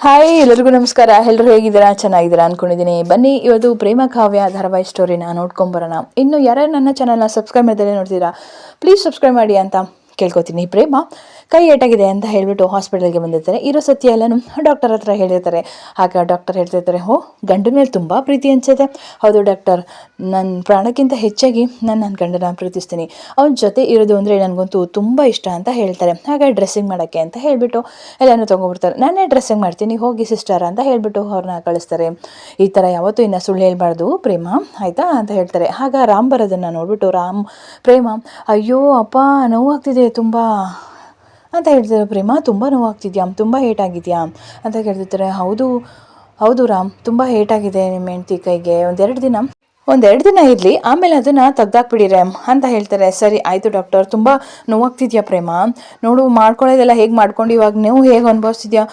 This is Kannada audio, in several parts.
ಹಾಯ್ ಎಲ್ಲರಿಗೂ ನಮಸ್ಕಾರ. ಎಲ್ಲರೂ ಹೇಗಿದ್ದೀರಾ? ಚೆನ್ನಾಗಿದ್ದೀರಾ ಅನ್ಕೊಂಡಿದ್ದೀನಿ. ಬನ್ನಿ ಇವತ್ತು ಪ್ರೇಮ ಕಾವ್ಯ ಧಾರಾವಾಹಿ ಸ್ಟೋರಿನ ನೋಡ್ಕೊಂಬರೋಣ. ಇನ್ನು ಯಾರ್ಯಾರು ನನ್ನ ಚಾನಲ್ನ ಸಬ್ಸ್ಕ್ರೈಬ್ ಮಾಡಿದ್ರೆ ನೋಡ್ತೀರಾ, ಪ್ಲೀಸ್ ಸಬ್ಸ್ಕ್ರೈಬ್ ಮಾಡಿ ಅಂತ ಕೇಳ್ಕೊತೀನಿ. ಪ್ರೇಮ ಕೈ ಏಟಾಗಿದೆ ಅಂತ ಹೇಳ್ಬಿಟ್ಟು ಹಾಸ್ಪಿಟಲ್ಗೆ ಬಂದಿರ್ತಾರೆ. ಇರೋ ಸತ್ಯ ಎಲ್ಲನೂ ಡಾಕ್ಟರ್ ಹತ್ರ ಹೇಳಿರ್ತಾರೆ. ಆಗ ಡಾಕ್ಟರ್ ಹೇಳ್ತಿರ್ತಾರೆ, ಗಂಡನ ಮೇಲೆ ತುಂಬ ಪ್ರೀತಿ ಅನ್ಸುತ್ತೆ. ಹೌದು ಡಾಕ್ಟರ್, ನನ್ನ ಪ್ರಾಣಕ್ಕಿಂತ ಹೆಚ್ಚಾಗಿ ನಾನು ನನ್ನ ಗಂಡನ ಪ್ರೀತಿಸ್ತೀನಿ. ಅವನ ಜೊತೆ ಇರೋದು ಅಂದರೆ ನನಗಂತೂ ತುಂಬ ಇಷ್ಟ ಅಂತ ಹೇಳ್ತಾರೆ. ಆಗ ಡ್ರೆಸ್ಸಿಂಗ್ ಮಾಡೋಕ್ಕೆ ಅಂತ ಹೇಳಿಬಿಟ್ಟು ಎಲ್ಲನೂ ತೊಗೊಬಿಡ್ತಾರೆ. ನಾನೇ ಡ್ರೆಸ್ಸಿಂಗ್ ಮಾಡ್ತೀನಿ, ಹೋಗಿ ಸಿಸ್ಟರ್ ಅಂತ ಹೇಳಿಬಿಟ್ಟು ಅವ್ರನ್ನ ಕಳಿಸ್ತಾರೆ. ಈ ಥರ ಯಾವತ್ತೂ ಇನ್ನು ಸುಳ್ಳು ಹೇಳ್ಬಾರ್ದು ಪ್ರೇಮ, ಆಯಿತಾ ಅಂತ ಹೇಳ್ತಾರೆ. ಆಗ ರಾಮ್ ಬರೋದನ್ನು ನೋಡಿಬಿಟ್ಟು ಪ್ರೇಮ ಅಯ್ಯೋ ಅಪ್ಪ ನೋವಾಗ್ತಿದೆ ತುಂಬ ಅಂತ ಹೇಳ್ತಾರೆ. ಪ್ರೇಮ ತುಂಬ ನೋವಾಗ್ತಿದ್ಯಾ, ತುಂಬ ಏಟಾಗಿದೆಯಾ ಅಂತ ಕೇಳ್ತಿರ್ತಾರೆ. ಹೌದು ಹೌದು ರಾಮ್, ತುಂಬ ಏಟಾಗಿದೆ ನಿಮ್ಮ ಹೆಂಡ್ತಿ ಕೈಗೆ, ಒಂದೆರಡು ದಿನ ಇರಲಿ, ಆಮೇಲೆ ಅದನ್ನು ತೆಗ್ದಾಕ್ಬಿಡಿರೆ ಅಂತ ಹೇಳ್ತಾರೆ. ಸರಿ ಆಯಿತು ಡಾಕ್ಟರ್, ತುಂಬ ನೋವಾಗ್ತಿದ್ಯಾ ಪ್ರೇಮ, ನೋಡು ಮಾಡ್ಕೊಳ್ಳೋದೆಲ್ಲ ಹೇಗೆ ಮಾಡ್ಕೊಂಡು ಇವಾಗ ನೀವು ಹೇಗೆ ಅನುಭವಿಸ್ತಿದ್ಯಾ?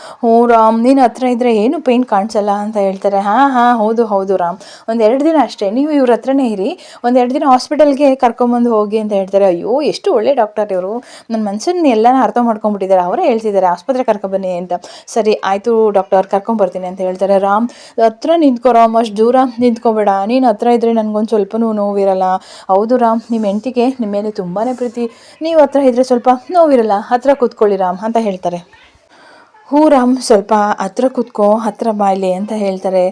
ರಾಮ್, ನೀನು ಹತ್ರ ಇದ್ದರೆ ಏನು ಪೇಯ್ನ್ ಕಾಣಿಸಲ್ಲ ಅಂತ ಹೇಳ್ತಾರೆ. ಹಾಂ ಹೌದು ಹೌದು ರಾಮ್, ಒಂದೆರಡು ದಿನ ಅಷ್ಟೇ, ನೀವು ಇವ್ರ ಹತ್ರನೇ ಇರಿ, ಒಂದೆರಡು ದಿನ ಹಾಸ್ಪಿಟಲ್ಗೆ ಕರ್ಕೊಂಬಂದು ಹೋಗಿ ಅಂತ ಹೇಳ್ತಾರೆ. ಅಯ್ಯೋ ಎಷ್ಟು ಒಳ್ಳೆ ಡಾಕ್ಟರ್ ಇವರು, ನನ್ನ ಮನಸ್ಸನ್ನು ಎಲ್ಲನ ಅರ್ಥ ಮಾಡ್ಕೊಂಡ್ಬಿಟ್ಟಿದ್ದಾರೆ, ಅವರೇ ಹೇಳ್ತಿದ್ದಾರೆ ಆಸ್ಪತ್ರೆ ಕರ್ಕೊಬನ್ನಿ ಅಂತ. ಸರಿ ಆಯಿತು ಡಾಕ್ಟರ್, ಕರ್ಕೊಂಬರ್ತೀನಿ ಅಂತ ಹೇಳ್ತಾರೆ. ರಾಮ್, ಹತ್ರ ನಿಂತ್ಕೋ ರಾಮ್, ಅಷ್ಟು ದೂರ ನಿಂತ್ಕೋಬೇಡ, ನೀನು ಹತ್ರ ಇದ್ದರೆ ನನಗೊಂದು ಸ್ವಲ್ಪನೂ ನೋವಿರಲ್ಲ. ಹೌದು ರಾಮ್, ನಿಮ್ಮ ಹೆಂಡ್ತಿಗೆ ನಿಮ್ಮ ಮೇಲೆ ತುಂಬಾ ಪ್ರೀತಿ, ನೀವು ಹತ್ರ ಇದ್ದರೆ ಸ್ವಲ್ಪ ನೋವಿರಲ್ಲ, ಹತ್ರ ಕೂತ್ಕೊಳ್ಳಿ ರಾಮ್ ಅಂತ ಹೇಳ್ತಾರೆ. ರಾಮ್, ಸ್ವಲ್ಪ ಹತ್ರ ಕೂತ್ಕೋ, ಹತ್ರ ಬಾಯ್ಲಿ ಅಂತ ಹೇಳ್ತಾರೆ.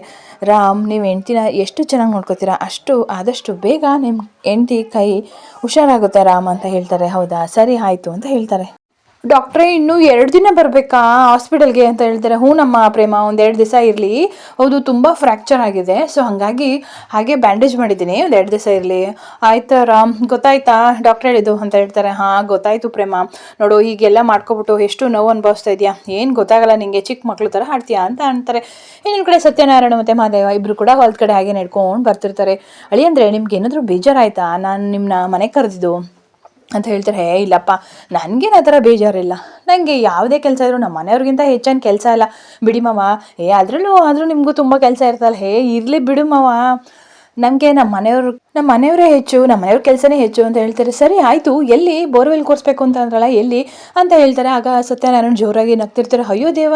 ರಾಮ್, ನೀವು ಹೆಂಡ್ತಿನ ಎಷ್ಟು ಚೆನ್ನಾಗಿ ನೋಡ್ಕೋತೀರಾ ಅಷ್ಟು ಆದಷ್ಟು ಬೇಗ ನಿಮ್ಮ ಹೆಂಡ್ತಿ ಕೈ ಹುಷಾರಾಗುತ್ತೆ ರಾಮ್ ಅಂತ ಹೇಳ್ತಾರೆ. ಹೌದಾ, ಸರಿ ಆಯಿತು ಅಂತ ಹೇಳ್ತಾರೆ. ಡಾಕ್ಟ್ರೇ, ಇನ್ನೂ 2 ದಿನ ಬರಬೇಕಾ ಹಾಸ್ಪಿಟಲ್ಗೆ ಅಂತ ಹೇಳ್ತಾರೆ. ನಮ್ಮ ಪ್ರೇಮ, 1-2 ದಿವಸ ಇರಲಿ, ಹೌದು ತುಂಬ ಫ್ರ್ಯಾಕ್ಚರ್ ಆಗಿದೆ, ಸೊ ಹಾಗಾಗಿ ಹಾಗೆ ಬ್ಯಾಂಡೇಜ್ ಮಾಡಿದ್ದೀನಿ, 1-2 ದಿವಸ ಇರಲಿ. ಆಯ್ತಾ ರಾಮ್, ಗೊತ್ತಾಯ್ತಾ ಡಾಕ್ಟ್ರ್ ಹೇಳಿದ್ದು ಅಂತ ಹೇಳ್ತಾರೆ. ಹಾಂ ಗೊತ್ತಾಯಿತು ಪ್ರೇಮ, ನೋಡು ಹೀಗೆಲ್ಲ ಮಾಡ್ಕೊಬಿಟ್ಟು ಎಷ್ಟು ನೋವು ಅನುಭವಿಸ್ತಾ ಇದೆಯಾ, ಏನು ಗೊತ್ತಾಗಲ್ಲ ನಿಮಗೆ, ಚಿಕ್ಕ ಮಕ್ಳು ಥರ ಆಡ್ತೀಯಾ ಅಂತ ಅಂತಾರೆ. ಇನ್ನೊಂದು ಕಡೆ ಸತ್ಯನಾರಾಯಣ ಮತ್ತು ಮಹಾದೇವ ಇಬ್ಬರು ಕೂಡ ಹೊಲದ ಕಡೆ ಹಾಗೆ ನಡ್ಕೊಂಡು ಬರ್ತಿರ್ತಾರೆ. ಅಳಿಯಂದರೆ ನಿಮ್ಗೆ ಏನಾದರೂ ಬೇಜಾರಾಯಿತಾ ನಾನು ನಿಮ್ಮನ್ನ ಮನೆಗೆ ಕರೆದಿದ್ದು ಅಂತ ಹೇಳ್ತಾರೆ. ಇಲ್ಲಪ್ಪ, ನನಗೇನು ಆ ಥರ ಬೇಜಾರಿಲ್ಲ, ನನಗೆ ಯಾವುದೇ ಕೆಲಸ ಇದ್ದರೂ ನಮ್ಮ ಮನೆಯವ್ರಿಗಿಂತ ಹೆಚ್ಚೇನು ಕೆಲಸ ಇಲ್ಲ ಬಿಡಿ ಮಾವ. ಆದರೂ ನಿಮಗೂ ತುಂಬ ಕೆಲಸ ಇರ್ತಲ್ಲ. ಇರಲಿ ಬಿಡು ಮಾವ, ನಮಗೆ ನಮ್ಮ ಮನೆಯವರೇ ಹೆಚ್ಚು, ನಮ್ಮ ಮನೆಯವ್ರ ಕೆಲಸನೇ ಹೆಚ್ಚು ಅಂತ ಹೇಳ್ತಾರೆ. ಸರಿ ಆಯಿತು, ಎಲ್ಲಿ ಬೋರ್ವೆಲ್ ಕೊರಿಸ್ಬೇಕು ಅಂತ ಅಂದ್ರಲ್ಲ, ಎಲ್ಲಿ ಅಂತ ಹೇಳ್ತಾರೆ. ಆಗ ಸತ್ಯನಾರಾಯಣ ಜೋರಾಗಿ ನಗ್ತಿರ್ತಾರೆ. ಅಯ್ಯೋ ದೇವ,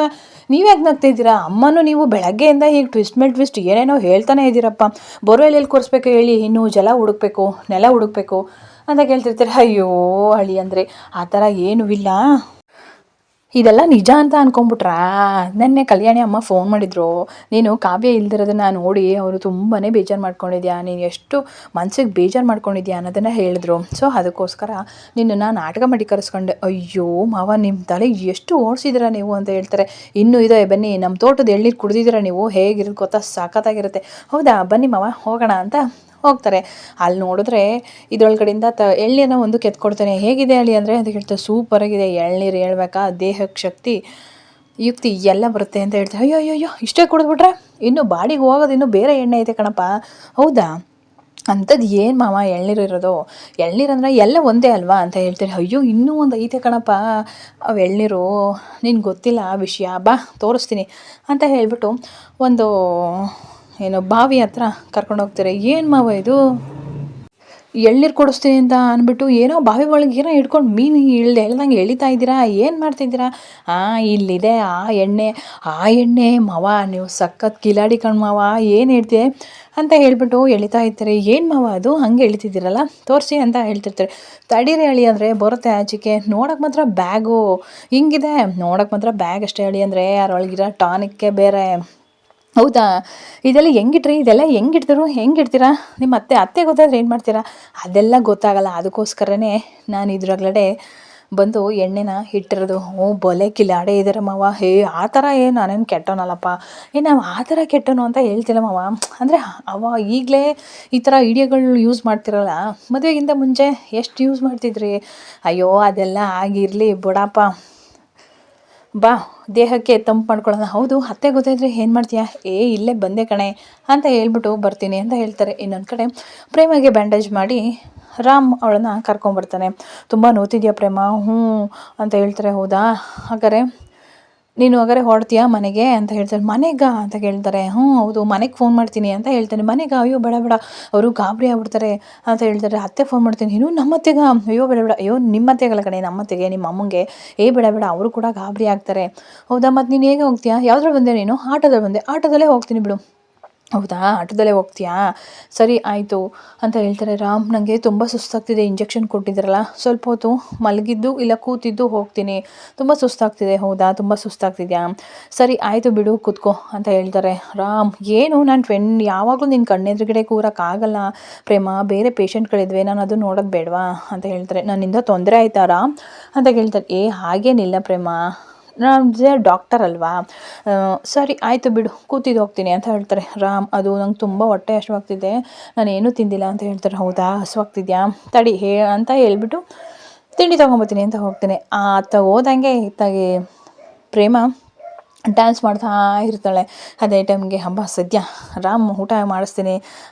ನೀವ್ಯಾಕೆ ನಗ್ತಿದ್ದೀರಾ? ಅಮ್ಮನೂ ನೀವು ಬೆಳಗ್ಗೆಯಿಂದ ಹೀಗೆ ಟ್ವಿಸ್ಟ್ ಮೇಲೆ ಟ್ವಿಸ್ಟ್ ಏನೇನೋ ಹೇಳ್ತಾನೆ ಇದ್ದೀರಪ್ಪ. ಬೋರ್ವೆಲ್ ಎಲ್ಲಿ ಕೊರಿಸ್ಬೇಕು ಹೇಳಿ, ಇನ್ನೂ ನೆಲ ಹುಡುಕ್ಬೇಕು ಅಂತ ಕೇಳ್ತಿರ್ತಾರೆ. ಅಯ್ಯೋ ಹಳಿ ಅಂದರೆ ಆ ಥರ ಏನೂ ಇಲ್ಲ, ಇದೆಲ್ಲ ನಿಜ ಅಂತ ಅನ್ಕೊಂಬಿಟ್ರಾ? ನೆನ್ನೆ ಕಲ್ಯಾಣಿ ಅಮ್ಮ ಫೋನ್ ಮಾಡಿದ್ರು, ನೀನು ಕಾವ್ಯ ಇಲ್ದಿರೋದನ್ನ ನೋಡಿ ಅವರು ತುಂಬಾ ಬೇಜಾರು ಮಾಡ್ಕೊಂಡಿದ್ಯಾ, ನೀನು ಎಷ್ಟು ಮನ್ಸಿಗೆ ಬೇಜಾರು ಮಾಡ್ಕೊಂಡಿದ್ಯಾ ಅನ್ನೋದನ್ನು ಹೇಳಿದ್ರು. ಸೊ ಅದಕ್ಕೋಸ್ಕರ ನಿನ್ನನ್ನು ನಾಟಕ ಮಾಡಿ ಕರೆಸ್ಕೊಂಡೆ. ಅಯ್ಯೋ ಮಾವ, ನಿಮ್ಮ ತಲೆ ಎಷ್ಟು ಓಡಿಸಿದ್ದೀರಾ ನೀವು ಅಂತ ಹೇಳ್ತಾರೆ. ಇನ್ನೂ ಇದೆ, ಬನ್ನಿ ನಮ್ಮ ತೋಟದ ಎಳ್ನೀರು ಕುಡಿದಿದ್ದೀರಾ ನೀವು, ಹೇಗಿರುತ್ತೆ ಗೊತ್ತಾ, ಸಾಕತ್ತಾಗಿರುತ್ತೆ. ಹೌದಾ, ಬನ್ನಿ ಮಾವ ಹೋಗೋಣ ಅಂತ ಹೋಗ್ತಾರೆ. ಅಲ್ಲಿ ನೋಡಿದ್ರೆ ಇದರೊಳಗಡೆಯಿಂದ ಎಳ್ನೀರನ್ನ ಒಂದು ಕೆತ್ಕೊಡ್ತಾನೆ. ಹೇಗಿದೆ ಹೇಳಿ ಅಂದರೆ ಅಂತ ಹೇಳ್ತಾರೆ. ಸೂಪರಾಗಿದೆ, ಎಳ್ನೀರು ಹೇಳ್ಬೇಕಾ, ದೇಹಕ್ಕೆ ಶಕ್ತಿ ಯುಕ್ತಿ ಎಲ್ಲ ಬರುತ್ತೆ ಅಂತ ಹೇಳ್ತಾರೆ. ಅಯ್ಯೋ ಇಷ್ಟೇ ಕುಡಿದ್ಬಿಟ್ರೆ ಇನ್ನು ಬಾಡಿಗೆ ಹೋಗೋದು, ಇನ್ನೂ ಬೇರೆ ಎಣ್ಣೆ ಐತೆ ಕಣಪ್ಪ. ಹೌದಾ, ಅಂಥದ್ದು ಏನು ಮಾವ ಎಳ್ನೀರು ಇರೋದು, ಎಳ್ನೀರು ಅಂದರೆ ಎಲ್ಲ ಒಂದೇ ಅಲ್ವಾ ಅಂತ ಹೇಳ್ತಾರೆ. ಅಯ್ಯೋ ಇನ್ನೂ ಒಂದು ಐತೆ ಕಣಪ್ಪ ಅವು ಎಳ್ನೀರು, ನಿನ್ಗೆ ಗೊತ್ತಿಲ್ಲ ಆ ವಿಷಯ, ಬಾ ತೋರಿಸ್ತೀನಿ ಅಂತ ಹೇಳ್ಬಿಟ್ಟು ಒಂದು ಬಾವಿ ಹತ್ರ ಕರ್ಕೊಂಡು ಹೋಗ್ತಾರೆ. ಏನು ಮಾವ ಇದು, ಎಳ್ನೀರು ಕೊಡಿಸ್ತೀನಿ ಅಂತ ಅಂದ್ಬಿಟ್ಟು ಏನೋ ಬಾವಿ ಒಳಗೆ ಏನೋ ಹಿಡ್ಕೊಂಡು ಮೀನು ಹೇಳ್ದಂಗೆ ಎಳಿತಾ ಇದ್ದೀರಾ, ಏನು ಮಾಡ್ತಿದ್ದೀರಾ? ಇಲ್ಲಿದೆ ಆ ಎಣ್ಣೆ ಮಾವ, ನೀವು ಸಖತ್ ಕಿಲಾಡಿ ಕಣ್ ಮಾವ, ಏನು ಹೇಳ್ತೀಯ ಅಂತ ಹೇಳ್ಬಿಟ್ಟು ಎಳಿತಾ ಇರ್ತಾರೆ. ಏನು ಮಾವ ಅದು ಹಂಗೆ ಎಳಿತಿದ್ದೀರಲ್ಲ, ತೋರಿಸಿ ಅಂತ ಹೇಳ್ತಿರ್ತಾರೆ. ತಡೀರಿ ಹೇಳಿ ಅಂದರೆ ಬರುತ್ತೆ ಆಚೆಗೆ. ನೋಡೋಕೆ ಮಾತ್ರ ಬ್ಯಾಗು ಹಿಂಗಿದೆ, ನೋಡೋಕೆ ಮಾತ್ರ ಬ್ಯಾಗ್ ಅಷ್ಟೇ ಹೇಳಿ ಅಂದರೆ ಅದರೊಳಗಿರೋ ಟಾನಿಕ್ಕೆ ಬೇರೆ. ಹೌದಾ, ಇದೆಲ್ಲ ಹೆಂಗಿಡ್ತೀರಾ? ನಿಮ್ಮ ಅತ್ತೆ ಗೊತ್ತಾದ್ರೆ ಏನು ಮಾಡ್ತೀರಾ? ಅದೆಲ್ಲ ಗೊತ್ತಾಗಲ್ಲ, ಅದಕ್ಕೋಸ್ಕರನೇ ನಾನು ಇದ್ರೊಳಗಡೆ ಬಂದು ಎಣ್ಣೆನ ಇಟ್ಟಿರೋದು. ಬೊಲೆ ಕಿಲಾಡೆ ಇದ್ದಾರೆ ಮಾವ. ಆ ಥರ ನಾನೇನು ಕೆಟ್ಟೋನಲ್ಲಪ್ಪ, ನಾವು ಆ ಥರ ಕೆಟ್ಟೋನು ಅಂತ ಹೇಳ್ತಿಲ್ಲ ಮಾವ. ಅಂದರೆ ಈಗಲೇ ಈ ಥರ ಐಡಿಯಾಗಳು ಯೂಸ್ ಮಾಡ್ತಿರಲ್ಲ, ಮದುವೆಗಿಂತ ಮುಂಚೆ ಎಷ್ಟು ಯೂಸ್ ಮಾಡ್ತಿದ್ರಿ? ಅಯ್ಯೋ ಅದೆಲ್ಲ ಆಗಿರಲಿ ಬಿಡಪ್ಪ, ಬಾ ದೇಹಕ್ಕೆ ತಂಪು ಮಾಡ್ಕೊಳ್ಳೋಣ. ಹೌದು, ಅತ್ತೆ ಗೊತ್ತಾಯಿದ್ರೆ ಏನು ಮಾಡ್ತೀಯಾ? ಇಲ್ಲೇ ಬಂದೆ ಕಣೆ ಅಂತ ಹೇಳ್ಬಿಟ್ಟು ಬರ್ತೀನಿ ಅಂತ ಹೇಳ್ತಾರೆ. ಇನ್ನೊಂದು ಕಡೆ ಪ್ರೇಮಗೆ ಬ್ಯಾಂಡೇಜ್ ಮಾಡಿ ರಾಮ್ ಅವಳನ್ನು ಕರ್ಕೊಂಬರ್ತಾನೆ. ತುಂಬ ನೋತಿದ್ಯಾ ಪ್ರೇಮ? ಅಂತ ಹೇಳ್ತಾರೆ. ಹೌದಾ, ಹಾಗಾದರೆ ನೀನು ಹಾಗಾದ್ರೆ ಹೊರಡ್ತೀಯಾ ಮನೆಗೆ ಅಂತ ಹೇಳ್ತಾರೆ. ಮನೆಗಾ ಅಂತ ಕೇಳ್ತಾರೆ. ಹ್ಞೂ ಹೌದು, ಮನೆಗೆ ಫೋನ್ ಮಾಡ್ತೀನಿ ಅಂತ ಹೇಳ್ತಾನೆ. ಮನೆಗಾ? ಅಯ್ಯೋ ಬೇಡ ಬೇಡ, ಅವರು ಗಾಬರಿ ಆಗ್ಬಿಡ್ತಾರೆ ಅಂತ ಹೇಳ್ತಾರೆ. ಅತ್ತೆಗೆ ಫೋನ್ ಮಾಡ್ತೀನಿ. ಏನು ನಮ್ಮತ್ತೆಗಾ? ಅಯ್ಯೋ ಬೇಡ ಬೇಡ, ಅಯ್ಯೋ ನಿಮ್ಮತ್ತೆಗಲ್ಲ ಕಣೆ, ನಮ್ಮತ್ತೆಗೆ, ನಿಮ್ಮ ಅಮ್ಮಂಗೆ. ಬೇಡ ಬೇಡ, ಅವರು ಕೂಡ ಗಾಬರಿ ಆಗ್ತಾರೆ. ಹೌದಾ, ಮತ್ತು ನೀನು ಹೇಗೆ ಹೋಗ್ತೀಯಾ? ಯಾವ್ದ್ರಲ್ಲಿ ಬಂದೆ ನೀನು? ಆಟೋದಲ್ಲಿ ಬಂದೆ. ಆಟೋದಲ್ಲೇ ಹೋಗ್ತೀನಿ ಬಿಡು. ಹೌದಾ, ಆಟೋದಲ್ಲೇ ಹೋಗ್ತೀಯಾ? ಸರಿ ಆಯಿತು ಅಂತ ಹೇಳ್ತಾರೆ. ರಾಮ್, ನನಗೆ ತುಂಬ ಸುಸ್ತಾಗ್ತಿದೆ, ಇಂಜೆಕ್ಷನ್ ಕೊಟ್ಟಿದ್ರಲ್ಲ, ಸ್ವಲ್ಪ ಹೊತ್ತು ಮಲಗಿದ್ದು ಇಲ್ಲ ಕೂತಿದ್ದು ಹೋಗ್ತೀನಿ, ತುಂಬ ಸುಸ್ತಾಗ್ತಿದೆ. ಹೌದಾ, ತುಂಬ ಸುಸ್ತಾಗ್ತಿದೆಯಾ? ಸರಿ ಆಯಿತು ಬಿಡು, ಕೂತ್ಕೋ ಅಂತ ಹೇಳ್ತಾರೆ. ರಾಮ್, ಏನು ನನ್ನ ಫ್ರೆಂಡ್ ಯಾವಾಗಲೂ ನಿನ್ನ ಕಣ್ಣೆದುರುಗಡೆ ಕೂರೋಕ್ಕಾಗಲ್ಲ ಪ್ರೇಮ, ಬೇರೆ ಪೇಷಂಟ್ಗಳಿದ್ವಿ, ನಾನು ಅದು ನೋಡೋದು ಬೇಡವಾ ಅಂತ ಹೇಳ್ತಾರೆ. ನನ್ನಿಂದ ತೊಂದರೆ ಆಯ್ತಾ ರಾಮ್ ಅಂತ ಕೇಳ್ತಾರೆ. ಹಾಗೇನಿಲ್ಲ ಪ್ರೇಮ, ನಾನು ಡಾಕ್ಟರ್ ಅಲ್ವಾ. ಸರಿ ಆಯಿತು ಬಿಡು, ಕೂತಿದ್ದು ಹೋಗ್ತೀನಿ ಅಂತ ಹೇಳ್ತಾರೆ. ರಾಮ್, ಅದು ನಂಗೆ ತುಂಬ ಹೊಟ್ಟೆ ಹಸಿವಾಗ್ತಿದೆ, ನಾನೇನೂ ತಿಂದಿಲ್ಲ ಅಂತ ಹೇಳ್ತಾರೆ. ಹೌದಾ, ಹಸಿವಾಗ್ತಿದ್ಯಾ? ತಡಿ ಅಂತ ಹೇಳ್ಬಿಟ್ಟು ತಿಂಡಿ ತೊಗೊಂಬತ್ತೀನಿ ಅಂತ ಹೋಗ್ತೇನೆ. ಆತ ಹೋದಂಗೆ ಇತ್ತಾಗಿ ಪ್ರೇಮ ಡ್ಯಾನ್ಸ್ ಮಾಡ್ತಾ ಇರ್ತಾಳೆ. ಅದೇ ಟೈಮ್ಗೆ ಹಬ್ಬ ಸದ್ಯ ರಾಮ್ ಊಟ ಮಾಡಿಸ್ತೀನಿ,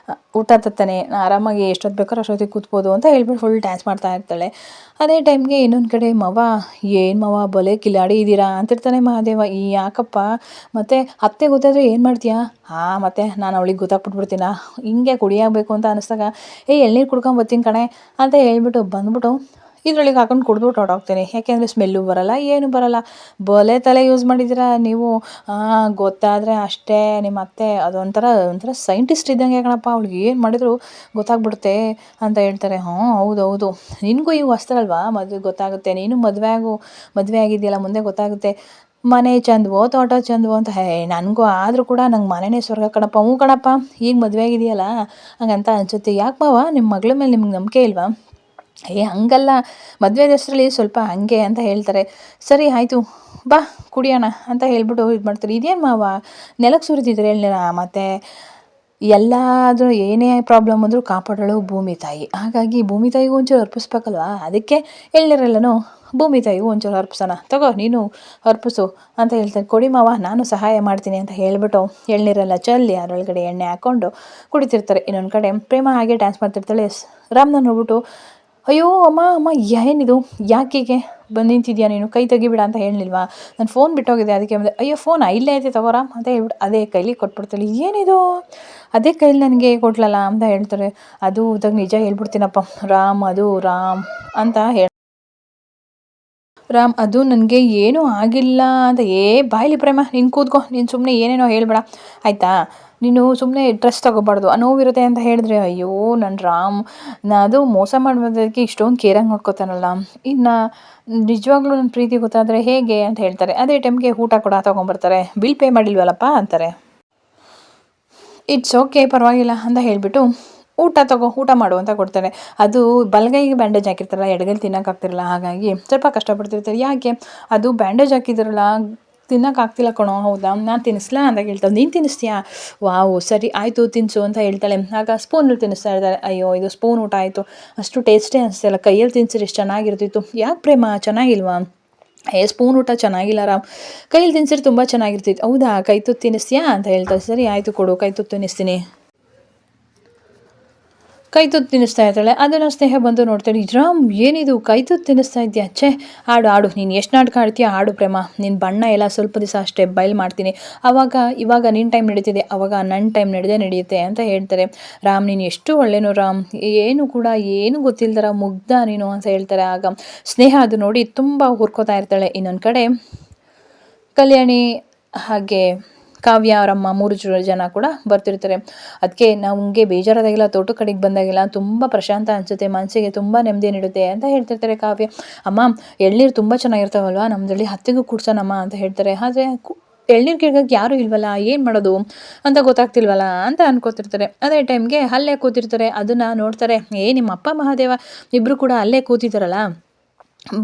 ಊಟ ತತ್ತಾನೆ, ಆರಾಮಾಗಿ ಎಷ್ಟೊತ್ತು ಬೇಕಾದ್ರೂ ಅಷ್ಟೊತ್ತಿಗೆ ಕೂತ್ಬೋದು ಅಂತ ಹೇಳ್ಬಿಟ್ಟು ಫುಲ್ ಡ್ಯಾನ್ಸ್ ಮಾಡ್ತಾ ಇರ್ತಾಳೆ. ಅದೇ ಟೈಮ್ಗೆ ಇನ್ನೊಂದು ಕಡೆ ಮವ, ಏನು ಮವ ಬಲೆ ಕಿಲಾಡಿ ಇದ್ದೀರಾ ಅಂತಿರ್ತಾನೆ ಮಹಾದೇವ. ಯಾಕಪ್ಪ ಮತ್ತೆ ಅತ್ತೆ ಗೊತ್ತಾದರೆ ಏನು ಮಾಡ್ತೀಯಾ? ಮತ್ತೆ ನಾನು ಅವಳಿಗೆ ಗೊತ್ತಾಗ್ಬಿಟ್ಬಿಡ್ತೀನ, ಹಿಂಗೆ ಕುಡಿಯಾಗಬೇಕು ಅಂತ ಅನ್ನಿಸ್ದಾಗ ಎಳ್ನೀರು ಕುಡ್ಕೊಂಬರ್ತೀನಿ ಕಣೆ ಅಂತ ಹೇಳ್ಬಿಟ್ಟು ಬಂದ್ಬಿಟ್ಟು ಇದ್ರೊಳಗೆ ಹಾಕೊಂಡು ಕುಡಿದ್ಬಿಟ್ಟು ಹೊರಟೋಗ್ತೀನಿ. ಯಾಕೆಂದರೆ ಸ್ಮೆಲ್ಲು ಬರೋಲ್ಲ, ಏನು ಬರೋಲ್ಲ. ಬಲೆ ತಲೆ ಯೂಸ್ ಮಾಡಿದ್ದೀರಾ ನೀವು. ಗೊತ್ತಾದರೆ ಅಷ್ಟೇ ನಿಮ್ಮ ಅತ್ತೆ, ಒಂಥರ ಸೈಂಟಿಸ್ಟ್ ಇದ್ದಂಗೆ ಕಣಪ್ಪ, ಅವ್ಳಿಗೆ ಏನು ಮಾಡಿದ್ರು ಗೊತ್ತಾಗ್ಬಿಡುತ್ತೆ ಅಂತ ಹೇಳ್ತಾರೆ. ಹೌದೌದು, ನಿನಗೂ ಈಗ ಹೊಸ್ತಲ್ವಾ, ಮದುವೆ ಗೊತ್ತಾಗುತ್ತೆ, ನೀನು ಮದುವೆ ಆಗಿದೆಯಲ್ಲ, ಮುಂದೆ ಗೊತ್ತಾಗುತ್ತೆ. ಮನೆ ಚಂದವೋ ತೋಟ ಚಂದವೋ ಅಂತ. ನನಗೂ ಆದರೂ ಕೂಡ ನಂಗೆ ಮನೆಯೇ ಸ್ವರ್ಗ ಕಣಪ್ಪ. ಹ್ಞೂ ಕಣಪ್ಪ, ಈಗ ಮದುವೆ ಆಗಿದೆಯಲ್ಲ ಹಂಗಂತ ಅನಿಸುತ್ತೆ. ಯಾಕೆ ಮಾವ, ನಿಮ್ಮ ಮಗಳ ಮೇಲೆ ನಿಮ್ಗೆ ನಂಬಿಕೆ ಇಲ್ವಾ? ಹಂಗಲ್ಲ, ಮದುವೆ ಹೆಸ್ರಲ್ಲಿ ಸ್ವಲ್ಪ ಹಂಗೆ ಅಂತ ಹೇಳ್ತಾರೆ. ಸರಿ ಆಯಿತು ಬಾ ಕುಡಿಯೋಣ ಅಂತ ಹೇಳ್ಬಿಟ್ಟು ಇದು ಮಾಡ್ತಾರೆ. ಇದೇನು ಮಾವ ನೆಲಕ್ಕೆ ಸುರಿದಿದ್ರೆ ಎಳ್ನೀರ? ಮತ್ತು ಎಲ್ಲಾದರೂ ಏನೇ ಪ್ರಾಬ್ಲಮ್ ಅಂದರೂ ಕಾಪಾಡೋಳು ಭೂಮಿ ತಾಯಿ. ಹಾಗಾಗಿ ಭೂಮಿ ತಾಯಿಗೂ ಒಂಚೂರು ಅರ್ಪಿಸ್ಬೇಕಲ್ವಾ, ಅದಕ್ಕೆ ಎಳ್ನೀರೆಲ್ಲನೂ ಭೂಮಿ ತಾಯಿಗೂ ಒಂಚೂರು ಅರ್ಪಿಸೋಣ, ತಗೋ ನೀನು ಅರ್ಪಿಸು ಅಂತ ಹೇಳ್ತಾರೆ. ಕೊಡಿ ಮಾವ, ನಾನು ಸಹಾಯ ಮಾಡ್ತೀನಿ ಅಂತ ಹೇಳ್ಬಿಟ್ಟು ಎಳ್ನೀರೆಲ್ಲ ಚೆಲ್ಲಿ ಅದರೊಳಗಡೆ ಎಣ್ಣೆ ಹಾಕ್ಕೊಂಡು ಕುಡಿತಿರ್ತಾರೆ. ಇನ್ನೊಂದು ಕಡೆ ಪ್ರೇಮ ಹಾಗೆ ಡ್ಯಾನ್ಸ್ ಮಾಡ್ತಿರ್ತಾಳೆ. ರಾಮ್ನ ನೋಡ್ಬಿಟ್ಟು, ಅಯ್ಯೋ ಅಮ್ಮ ಏನಿದು, ಯಾಕೀಗೆ ಬಂದು ನಿಂತಿದ್ಯಾ ನೀನು, ಕೈ ತೆಗಿಬೇಡ ಅಂತ ಹೇಳಲಿಲ್ವಾ? ನಾನು ಫೋನ್ ಬಿಟ್ಟೋಗಿದೆ ಅದಕ್ಕೆ ಬಂದೆ. ಅಯ್ಯೋ ಫೋನಾ, ಇಲ್ಲೇ ಐತೆ ತಗೋರಾ ಅಂತ ಹೇಳ್ಬಿಟ್ಟು ಅದೇ ಕೈಲಿ ಕೊಟ್ಬಿಡ್ತಾಳೆ. ಏನಿದು, ಅದೇ ಕೈಲಿ ನನಗೆ ಕೊಟ್ಲಲ್ಲ ಅಂತ ಹೇಳ್ತಾರೆ. ಅದು ಇದಾಗ ನಿಜ ಹೇಳ್ಬಿಡ್ತೀನಪ್ಪ ರಾಮ್, ಅದು ರಾಮ್ ಅಂತ ರಾಮ್, ಅದು ನನಗೆ ಏನೂ ಆಗಿಲ್ಲ ಅಂತ. ಬಾಯ್ಲಿ ಪ್ರೇಮ, ನೀನು ಕೂತ್ಕೋ, ನೀನು ಸುಮ್ಮನೆ ಏನೇನೋ ಹೇಳ್ಬೇಡ ಆಯಿತಾ, ನೀನು ಸುಮ್ಮನೆ ಡ್ರೆಸ್ ತೊಗೋಬಾರ್ದು, ನೋವಿರುತ್ತೆ ಅಂತ ಹೇಳಿದ್ರೆ. ಅಯ್ಯೋ ನನ್ನ ರಾಮ್, ಅದು ಮೋಸ ಮಾಡೋದಕ್ಕೆ ಇಷ್ಟೊಂದು ಕೇರಾಗಿ ನೋಡ್ಕೋತಾನಲ್ಲ, ಇನ್ನು ನಿಜವಾಗ್ಲೂ ನನ್ನ ಪ್ರೀತಿ ಗೊತ್ತಾದರೆ ಹೇಗೆ ಅಂತ ಹೇಳ್ತಾರೆ. ಅದೇ ಟೈಮ್ಗೆ ಊಟ ಕೂಡ ತೊಗೊಂಬರ್ತಾರೆ. ಬಿಲ್ ಪೇ ಮಾಡಿಲ್ವಲ್ಲಪ್ಪ ಅಂತಾರೆ. ಇಟ್ಸ್ ಓಕೆ, ಪರವಾಗಿಲ್ಲ ಅಂತ ಹೇಳಿಬಿಟ್ಟು ಊಟ ಮಾಡು ಅಂತ ಕೊಡ್ತಾರೆ. ಅದು ಬಲಗೈಗೆ ಬ್ಯಾಂಡೇಜ್ ಹಾಕಿರ್ತಾರಲ್ಲ, ಎಡಗೈಲಿ ತಿನ್ನೋಕ್ಕಾಗ್ತಿರಲ್ಲ, ಹಾಗಾಗಿ ಸ್ವಲ್ಪ ಕಷ್ಟಪಡ್ತಿರ್ತಾರೆ. ಯಾಕೆ, ಅದು ಬ್ಯಾಂಡೇಜ್ ಹಾಕಿದ್ರಲ್ಲ, ತಿನ್ನೋಕ್ಕಾಗ್ತಿಲ್ಲ ಕಣೋ. ಹೌದಾ, ನಾನು ತಿನ್ನಿಸ್ಲಾ ಅಂತ ಹೇಳ್ತಾಳೆ. ನೀನು ತಿನ್ನಿಸ್ತೀಯಾ? ವಾವ್, ಸರಿ ಆಯಿತು ತಿನ್ನಿಸು ಅಂತ ಹೇಳ್ತಾಳೆ. ಆಗ ಸ್ಪೂನಲ್ಲಿ ತಿನ್ನಿಸ್ತಾ ಇರ್ತಾರೆ. ಅಯ್ಯೋ ಇದು ಸ್ಪೂನ್ ಊಟ ಆಯಿತು, ಅಷ್ಟು ಟೇಸ್ಟೇ ಅನಿಸ್ತಿಲ್ಲ, ಕೈಯಲ್ಲಿ ತಿನ್ನಿಸಿದ್ರೆ ಎಷ್ಟು ಚೆನ್ನಾಗಿರ್ತಿತ್ತು. ಯಾಕೆ ಪ್ರೇಮ, ಚೆನ್ನಾಗಿಲ್ವಾ? ಸ್ಪೂನ್ ಊಟ ಚೆನ್ನಾಗಿಲ್ಲ ರಾಮ್, ಕೈಯಲ್ಲಿ ತಿನ್ಸಿದ್ರೆ ತುಂಬ ಚೆನ್ನಾಗಿರ್ತಿತ್ತು. ಹೌದಾ, ಕೈ ತುತ್ತು ತಿನ್ನಿಸ್ತೀಯಾ ಅಂತ ಹೇಳ್ತಾರೆ. ಸರಿ ಆಯಿತು ಕೊಡು, ಕೈ ತುತ್ತು ತಿನ್ನಿಸ್ತೀನಿ. ಕೈ ತುತ್ತು ತಿನ್ನಿಸ್ತಾ ಇರ್ತಾಳೆ. ಅದು ನನ್ನ ಸ್ನೇಹ ಬಂದು ನೋಡ್ತಾಳೆ. ರಾಮ್, ಏನಿದು ಕೈ ತುತ್ತು ತಿನ್ನಿಸ್ತಾ ಇದೆಯಾ? ಆಡು ನೀನು ಎಷ್ಟು ನಾಟಕ ಆಡ್ತೀಯ ಆಡು ಪ್ರೇಮ, ನಿನ್ನ ಬಣ್ಣ ಎಲ್ಲ ಸ್ವಲ್ಪ ದಿವಸ ಅಷ್ಟೇ ಬಯಲು ಮಾಡ್ತೀನಿ, ಇವಾಗ ನಿನ್ನ ಟೈಮ್ ನಡೀತಿದೆ, ಅವಾಗ ನನ್ನ ಟೈಮ್ ನಡೆಯುತ್ತೆ ಅಂತ ಹೇಳ್ತಾರೆ. ರಾಮ್, ನೀನು ಎಷ್ಟು ಒಳ್ಳೆಯನು ರಾಮ್, ಏನು ಗೊತ್ತಿಲ್ದರ ಮುಗ್ಧ ನೀನು ಅಂತ ಹೇಳ್ತಾರೆ. ಆಗ ಸ್ನೇಹ ಅದು ನೋಡಿ ತುಂಬ ಹುರ್ಕೋತಾ ಇರ್ತಾಳೆ. ಇನ್ನೊಂದು ಕಡೆ ಕಲ್ಯಾಣಿ ಹಾಗೆ ಕಾವ್ಯ ಅವರಮ್ಮ 3 ಜನ ಕೂಡ ಬರ್ತಿರ್ತಾರೆ. ಅದಕ್ಕೆ ನಮಗೆ ಬೇಜಾರಾದಾಗೆಲ್ಲ ತೋಟ ಕಡೆಗೆ ಬಂದಾಗೆಲ್ಲ ತುಂಬ ಪ್ರಶಾಂತ ಅನಿಸುತ್ತೆ, ಮನಸ್ಸಿಗೆ ತುಂಬ ನೆಮ್ಮದಿ ನೀಡುತ್ತೆ ಅಂತ ಹೇಳ್ತಿರ್ತಾರೆ ಕಾವ್ಯ. ಅಮ್ಮ, ಎಳ್ನೀರು ತುಂಬ ಚೆನ್ನಾಗಿರ್ತಾವಲ್ವ, ನಮ್ಮದ್ರಲ್ಲಿ ಹತ್ತಿಗೂ ಕುಡ್ಸೋಣಮ್ಮ ಅಂತ ಹೇಳ್ತಾರೆ. ಆದರೆ ಎಳ್ನೀರು ಕೇಳೋಕ್ಕೆ ಯಾರೂ ಇಲ್ವಲ್ಲ, ಏನು ಮಾಡೋದು ಅಂತ ಗೊತ್ತಾಗ್ತಿಲ್ವಲ್ಲ ಅಂತ ಅನ್ಕೋತಿರ್ತಾರೆ. ಅದೇ ಟೈಮ್ಗೆ ಅಲ್ಲೇ ಕೂತಿರ್ತಾರೆ. ಅದನ್ನು ನೋಡ್ತಾರೆ. ನಿಮ್ಮ ಅಪ್ಪ ಮಹಾದೇವ ಇಬ್ಬರು ಕೂಡ ಅಲ್ಲೇ ಕೂತಿದ್ದಾರಲ್ಲ,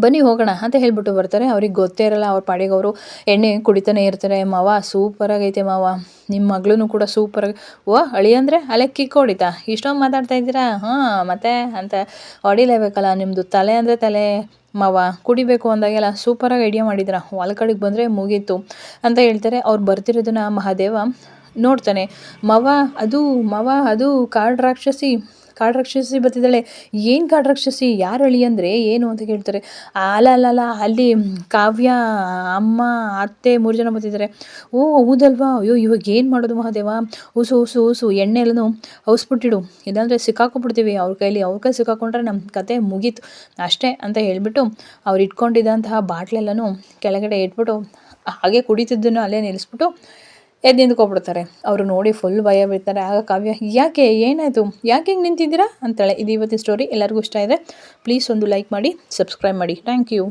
ಬನ್ನಿ ಹೋಗೋಣ ಅಂತ ಹೇಳ್ಬಿಟ್ಟು ಬರ್ತಾರೆ. ಅವ್ರಿಗೆ ಗೊತ್ತೇ ಇರಲ್ಲ, ಅವ್ರ ಪಾಡಿಗೆ ಅವರು ಎಣ್ಣೆ ಕುಡಿತಾನೆ ಇರ್ತಾರೆ. ಮಾವ ಸೂಪರಾಗೈತೆ ಮಾವ, ನಿಮ್ಮ ಮಗಳೂ ಕೂಡ ಸೂಪರಾಗಿ. ಅಳಿ ಅಂದರೆ ಅಲೆ ಕಿಕ್ ಹೊಡಿತಾ, ಇಷ್ಟೊಂದು ಮಾತಾಡ್ತಾ ಇದ್ದೀರಾ? ಮತ್ತೆ ಅಂತ ಹೊಡಿಲೇಬೇಕಲ್ಲ, ನಿಮ್ಮದು ತಲೆ ಅಂದರೆ ತಲೆ ಮಾವ, ಕುಡಿಬೇಕು ಅಂದಾಗೆಲ್ಲ ಸೂಪರಾಗಿ ಐಡಿಯಾ ಮಾಡಿದ್ರ, ಒಳಗಡೆಗೆ ಬಂದರೆ ಮುಗೀತು ಅಂತ ಹೇಳ್ತಾರೆ. ಅವ್ರು ಬರ್ತಿರೋದನ್ನ ಮಹಾದೇವ ನೋಡ್ತಾನೆ. ಮವ ಅದು ಕಾಡು ರಾಕ್ಷಸಿ ಕಾಡು ರಾಕ್ಷಸಿ ಬರ್ತಿದ್ದಾಳೆ. ಏನು ಕಾಡು ರಾಕ್ಷಸಿ, ಯಾರು ಅಳಿ ಅಂದರೆ ಏನು ಅಂತ ಕೇಳ್ತಾರೆ. ಅಲ್ಲ ಅಲ್ಲಿ ಕಾವ್ಯ ಅಮ್ಮ ಅತ್ತೆ 3 ಜನ ಬರ್ತಿದ್ದಾರೆ. ಓ ಹೌದಲ್ವಾ, ಅಯ್ಯೋ ಇವಾಗ ಏನು ಮಾಡೋದು ಮಹಾದೇವ, ಉಸು ಎಣ್ಣೆ ಎಲ್ಲನೂ ಔಸ್ಬಿಟ್ಟಿಡು, ಇಲ್ಲಾಂದರೆ ಸಿಕ್ಕಾಕೊಂಡ್ಬಿಡ್ತೀವಿ ಅವ್ರ ಕೈಲಿ ಸಿಕ್ಕಾಕೊಂಡ್ರೆ ನಮ್ಮ ಕತೆ ಮುಗೀತು ಅಷ್ಟೇ ಅಂತ ಹೇಳಿಬಿಟ್ಟು ಅವ್ರು ಇಟ್ಕೊಂಡಿದ್ದಂತಹ ಬಾಟ್ಲೆಲ್ಲನೂ ಕೆಳಗಡೆ ಇಟ್ಬಿಟ್ಟು ಹಾಗೆ ಕುಡಿತಿದ್ದನ್ನು ಅಲ್ಲೇ ನಿಲ್ಲಿಸ್ಬಿಟ್ಟು ಎದ್ದು ನಿಂತ್ಕೊಬಿಡ್ತಾರೆ. ಅವರು ನೋಡಿ ಫುಲ್ ಭಯ ಬೀಳ್ತಾರೆ. ಆಗ ಕಾವ್ಯ, ಯಾಕೆ ಏನಾಯಿತು, ಯಾಕೆ ಹಿಂಗೆ ನಿಂತಿದ್ದೀರಾ ಅಂತಾಳೆ. ಇದು ಇವತ್ತಿನ ಸ್ಟೋರಿ. ಎಲ್ಲರಿಗೂ ಇಷ್ಟ ಇದೆ ಪ್ಲೀಸ್ ಒಂದು ಲೈಕ್ ಮಾಡಿ, ಸಬ್ಸ್ಕ್ರೈಬ್ ಮಾಡಿ. Thank you.